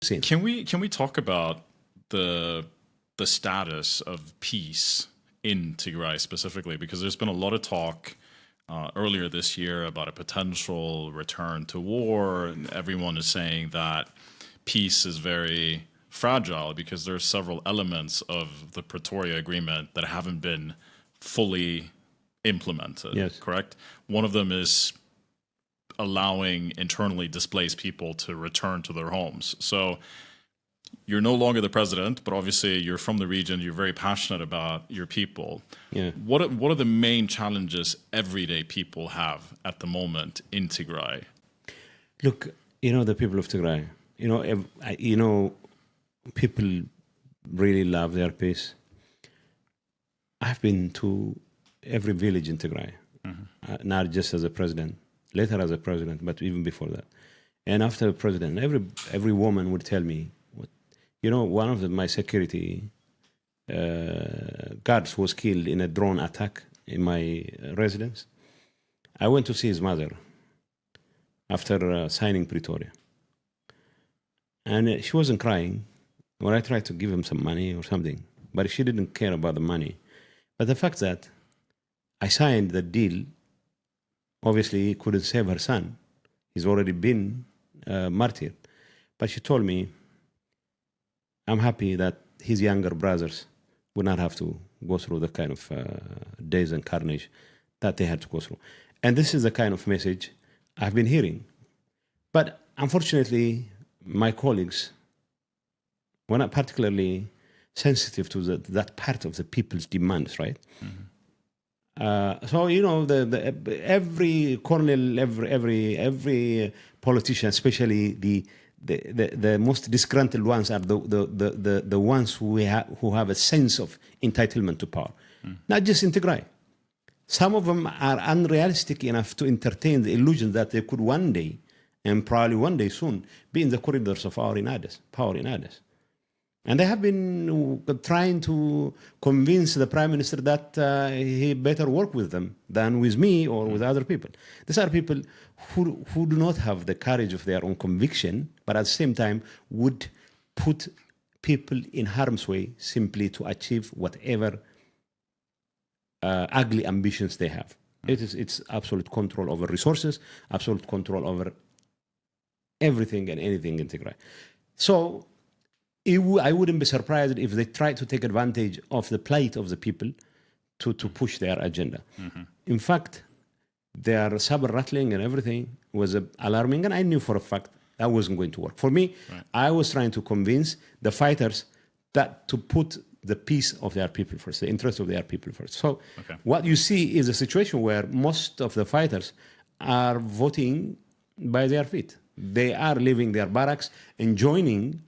seen. Can we talk about the status of peace in Tigray specifically? Because there's been a lot of talk earlier this year about a potential return to war, and everyone is saying that peace is very fragile because there are several elements of the Pretoria Agreement that haven't been fully implemented. Yes. Correct? One of them is allowing internally displaced people to return to their homes. So you're no longer the president, but obviously you're from the region. You're very passionate about your people. Yeah. What are the main challenges everyday people have at the moment in Tigray? Look, the people of Tigray, people really love their peace. I've been to every village in Tigray, not just as a president, later as a president, but even before that. And after the president, every woman would tell me, one of my security guards was killed in a drone attack in my residence. I went to see his mother after signing Pretoria. And she wasn't crying when I tried to give him some money or something, but she didn't care about the money. But the fact that I signed the deal, obviously couldn't save her son. He's already been martyred. But she told me, I'm happy that his younger brothers would not have to go through the kind of days and carnage that they had to go through. And this is the kind of message I've been hearing. But unfortunately, my colleagues were not particularly sensitive to that part of the people's demands, right? So every colonel, every politician, especially the most disgruntled ones, are the ones who have a sense of entitlement to power. Not just in Tigray. Some of them are unrealistic enough to entertain the illusion that they could one day, and probably one day soon, be in the corridors of power in Addis. And they have been trying to convince the prime minister that he better work with them than with me or with other people. These are people who do not have the courage of their own conviction, but at the same time would put people in harm's way simply to achieve whatever ugly ambitions they have. It's absolute control over resources, absolute control over everything and anything in Tigray. So I wouldn't be surprised if they try to take advantage of the plight of the people to push their agenda. In fact, their saber rattling and everything was alarming, and I knew for a fact that wasn't going to work. For me, I was trying to convince the fighters that to put the peace of their people first, the interest of their people first. So what you see is a situation where most of the fighters are voting by their feet. They are leaving their barracks and joining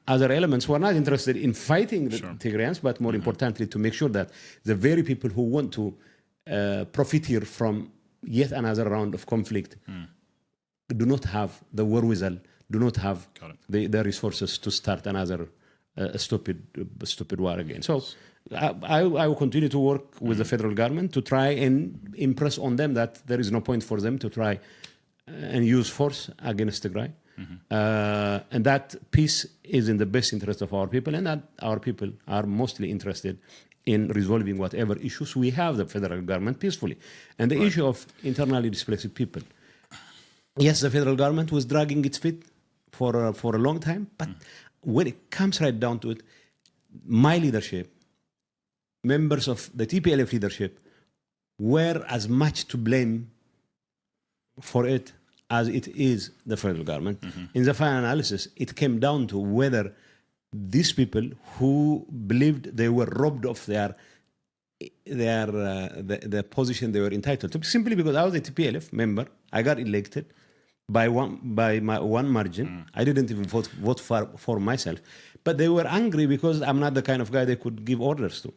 other elements who are not interested in fighting the Tigrayans, but more importantly, to make sure that the very people who want to profit here from yet another round of conflict do not have the wherewithal, do not have the resources to start another stupid war again. So I will continue to work with the federal government to try and impress on them that there is no point for them to try and use force against Tigray. And that peace is in the best interest of our people, and that our people are mostly interested in resolving whatever issues we have the federal government peacefully. And the issue of internally displaced people, yes, the federal government was dragging its feet for a long time, but when it comes right down to it, my leadership, members of the TPLF leadership, were as much to blame for it as it is the federal government. In the final analysis, it came down to whether these people who believed they were robbed of the position they were entitled to, simply because I was a TPLF member, I got elected by my one margin. I didn't even vote for myself, but they were angry because I'm not the kind of guy they could give orders to.